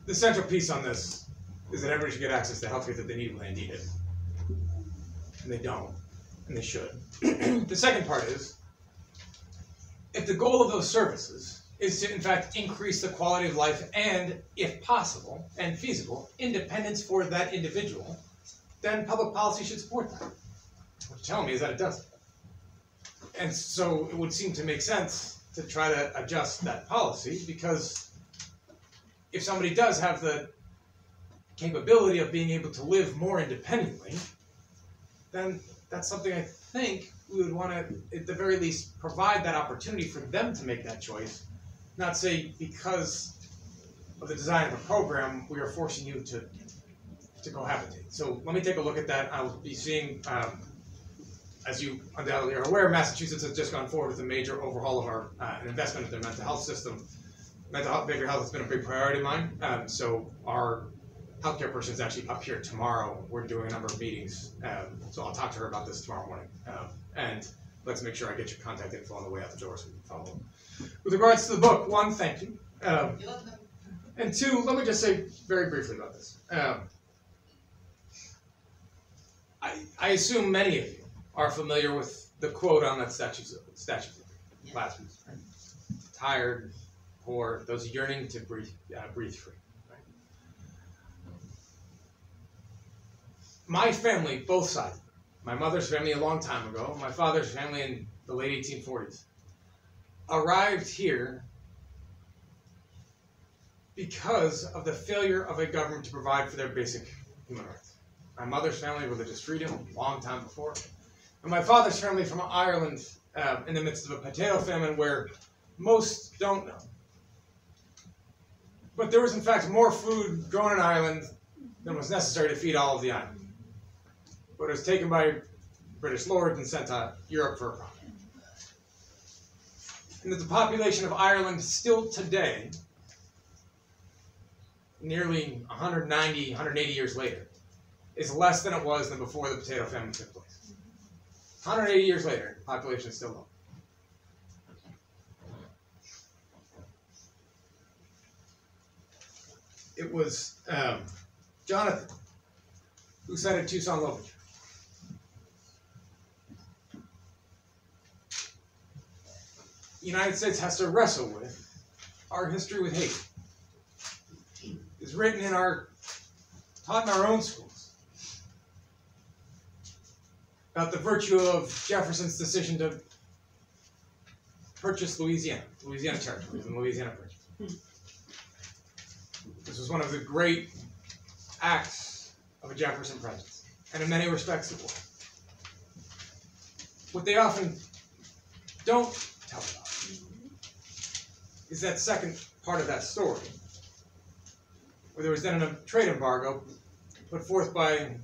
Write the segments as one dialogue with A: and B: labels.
A: The central piece on this is that everybody should get access to healthcare that they need when they need it. And they don't, and they should. The second part is, if the goal of those services is to, in fact, increase the quality of life and, if possible and feasible, independence for that individual, then public policy should support that. What you're telling me is that it doesn't. And so it would seem to make sense to try to adjust that policy, because if somebody does have the capability of being able to live more independently, then that's something I think we would want to, at the very least, provide that opportunity for them to make that choice. Not say, because of the design of a program, we are forcing you to cohabitate. So let me take a look at that. I'll be seeing, as you undoubtedly are aware, Massachusetts has just gone forward with a major overhaul of our an investment in their mental health system. Mental health, behavioral health has been a big priority of mine. So our healthcare person is actually up here tomorrow. We're doing a number of meetings. So I'll talk to her about this tomorrow morning. And let's make sure I get your contact info on the way out the door so we can follow up. With regards to the book, one, thank you. And two, let me just say very briefly about this. I assume many of you are familiar with the quote on that statue last week, right? Tired, poor, those yearning to breathe free. Right? My family, both sides, my mother's family a long time ago, my father's family in the late 1840s, arrived here because of the failure of a government to provide for their basic human rights. My mother's family, religious freedom, a long time before. And my father's family from Ireland, in the midst of a potato famine where most don't know. But there was, in fact, more food grown in Ireland than was necessary to feed all of the island. But it was taken by British lords and sent to Europe for a profit. And that the population of Ireland still today, nearly 190, 180 years later, is less than it was than before the potato famine took place. 180 years later, the population is still low. It was Jonathan who cited Tucson Loveridge. The United States has to wrestle with our history with hate. It's written in taught in our own schools about the virtue of Jefferson's decision to purchase Louisiana territories and Louisiana Purchase. This was one of the great acts of a Jefferson presence, and in many respects it was. What they often don't tell about is that second part of that story, where there was then a trade embargo put forth by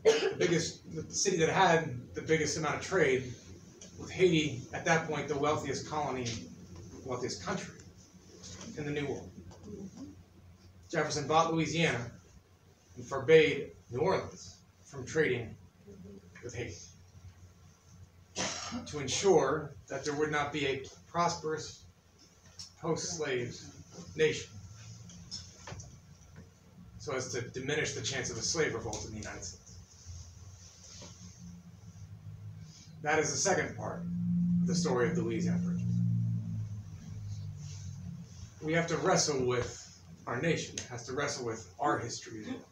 A: the city that had the biggest amount of trade with Haiti, at that point the wealthiest colony, wealthiest country in the New World. Jefferson bought Louisiana and forbade New Orleans from trading with Haiti to ensure that there would not be a prosperous post-slave nation, so as to diminish the chance of a slave revolt in the United States. That is the second part of the story of the Louisiana Purchase. We have to wrestle with our nation. It has to wrestle with our history as well.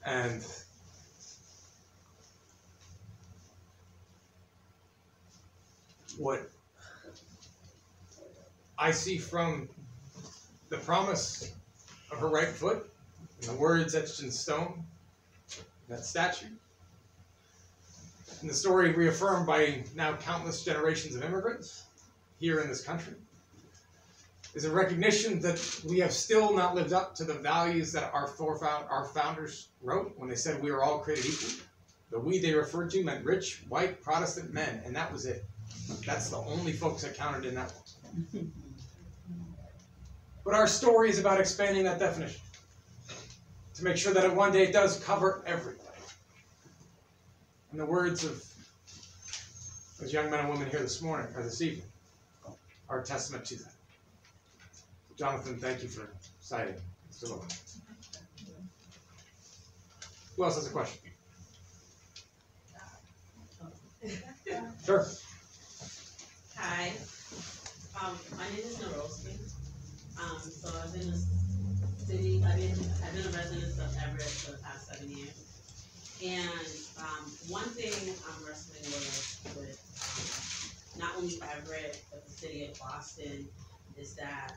A: And what I see from the promise of her right foot and the words etched in stone, that statue, and the story reaffirmed by now countless generations of immigrants here in this country, is a recognition that we have still not lived up to the values that our founders wrote when they said we are all created equal. The we they referred to meant rich, white, Protestant men, and that was it. That's the only folks that counted in that one. But our story is about expanding that definition to make sure that one day it does cover everybody. And the words of those young men and women here this morning, or this evening, are a testament to that. Jonathan, thank you for citing. Still open. Who else has a question? Sure.
B: Hi. My name is Narosky. So I've been I've been a resident of Everett for the past 7 years. And one thing I'm wrestling with not only for Everett, but the city of Boston, is that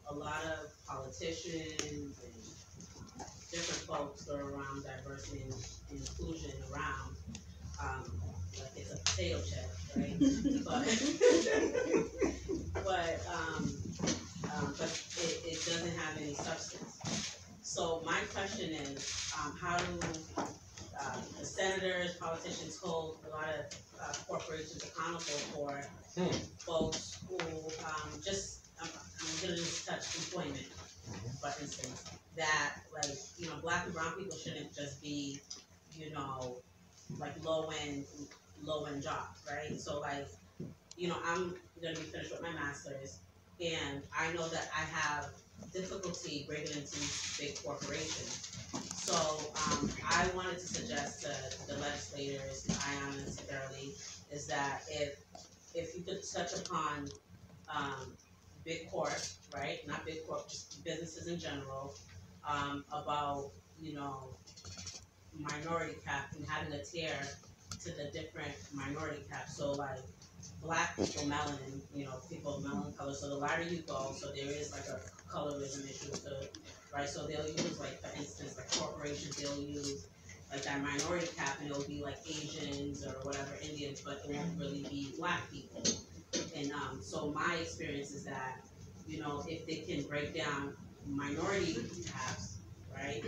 B: a lot of politicians and different folks are around diversity and inclusion around. Like it's a potato chip, right? but it doesn't have any substance. So my question is, how do the senators, politicians hold a lot of corporations accountable for folks who I'm gonna just touch employment, for instance, that like, Black and brown people shouldn't just be, like low end jobs, right? So like, I'm gonna be finished with my master's, and I know that I have difficulty breaking into these big corporations. So I wanted to suggest to the legislators, Ion and Severely, is that if you could touch upon big corp, right? Not big corp, just businesses in general, about, minority cap and having a tier to the different minority caps. So like Black people, melanin, people of melanin color. So the lighter you go, so there is like a colorism issue, right? So they'll use, like, for instance, like corporations, they'll use like that minority cap, and it'll be like Asians or whatever, Indians, but it won't really be Black people. And so my experience is that, if they can break down minority caps, right,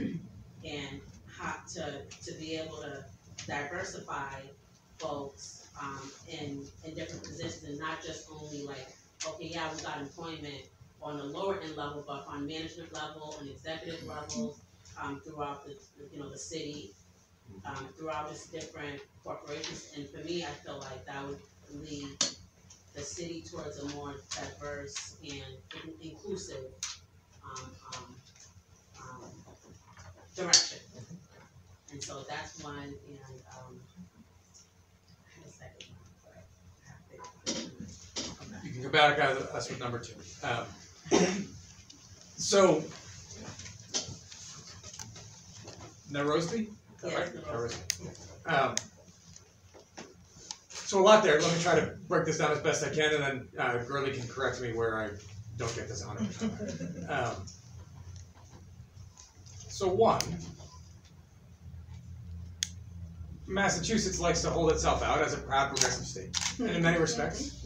B: and how to be able to diversify folks in different positions, and not just only like, okay, yeah, we got employment on the lower end level, but on management level, on executive levels, throughout the city, throughout just different corporations. And for me, I feel like that would lead the city towards a more diverse and inclusive direction. And so that's one, and I had a second one, but
A: You can go back at us with number 2. So, Narosby?
B: yes,
A: Right? So a lot there. Let me try to break this down as best I can, and then Gurley can correct me where I don't get this 100% right. So one, Massachusetts likes to hold itself out as a proud progressive state, and in many respects,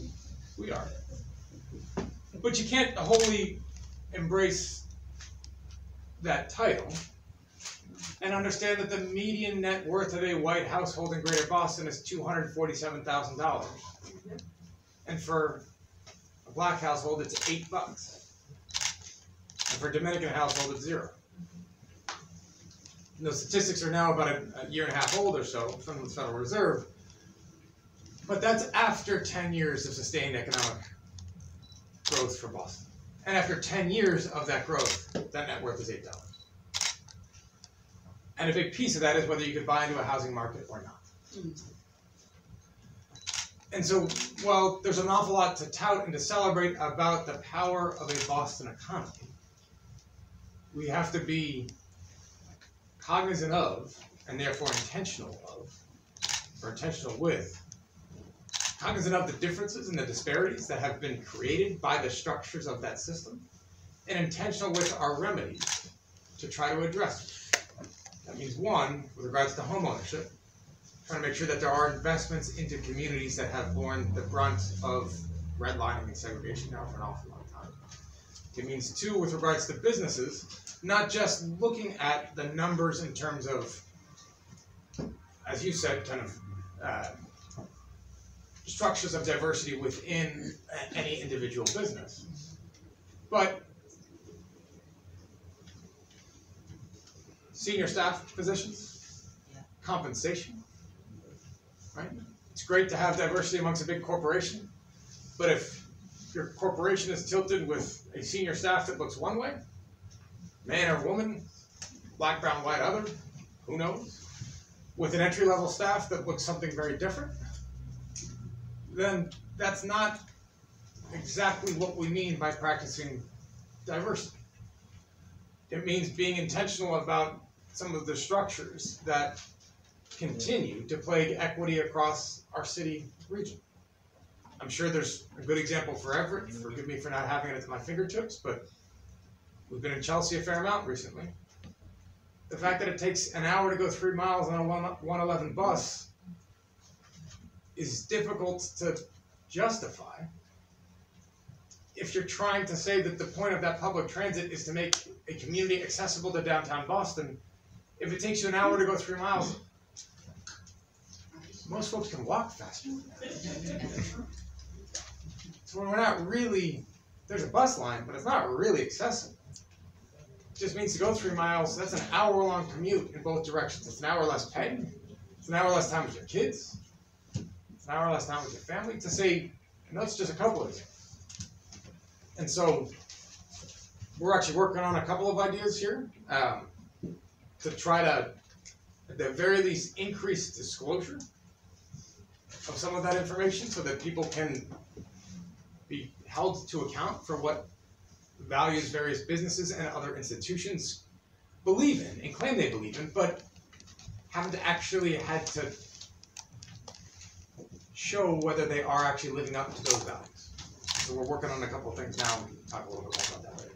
A: we are. But you can't wholly embrace that title and understand that the median net worth of a white household in Greater Boston is $247,000, and for a Black household, it's $8, and for a Dominican household, it's 0. And those statistics are now about a year and a half old or so from the Federal Reserve, but that's after 10 years of sustained economic growth for Boston. And after 10 years of that growth, that net worth is $8. And a big piece of that is whether you could buy into a housing market or not. And so, while there's an awful lot to tout and to celebrate about the power of a Boston economy, we have to be cognizant of, and therefore intentional with, cognizant of the differences and the disparities that have been created by the structures of that system, and intentional with our remedies to try to address it. That means, one, with regards to home ownership, trying to make sure that there are investments into communities that have borne the brunt of redlining and segregation now for an awful long time. It means, two, with regards to businesses, not just looking at the numbers in terms of, as you said, kind of structures of diversity within any individual business, but senior staff positions, compensation, right? It's great to have diversity amongst a big corporation, but if your corporation is tilted with a senior staff that looks one way, man or woman, black, brown, white, other, who knows, with an entry-level staff that looks something very different, then that's not exactly what we mean by practicing diversity. It means being intentional about some of the structures that continue to plague equity across our city region. I'm sure there's a good example for Everett. Forgive me for not having it at my fingertips, but we've been in Chelsea a fair amount recently. The fact that it takes an hour to go 3 miles on a 111 bus is difficult to justify if you're trying to say that the point of that public transit is to make a community accessible to downtown Boston. If it takes you an hour to go 3 miles, most folks can walk faster. So we're not really, there's a bus line, but it's not really accessible. It just means to go 3 miles, that's an hour-long commute in both directions. It's an hour less pay, it's an hour less time with your kids, it's an hour less time with your family, to say, and that's just a couple of examples. And so, we're actually working on a couple of ideas here to try to, at the very least, increase disclosure of some of that information so that people can be held to account for what values various businesses and other institutions believe in and claim they believe in, but haven't actually had to show whether they are actually living up to those values. So we're working on a couple of things now. We can talk a little bit more about that later.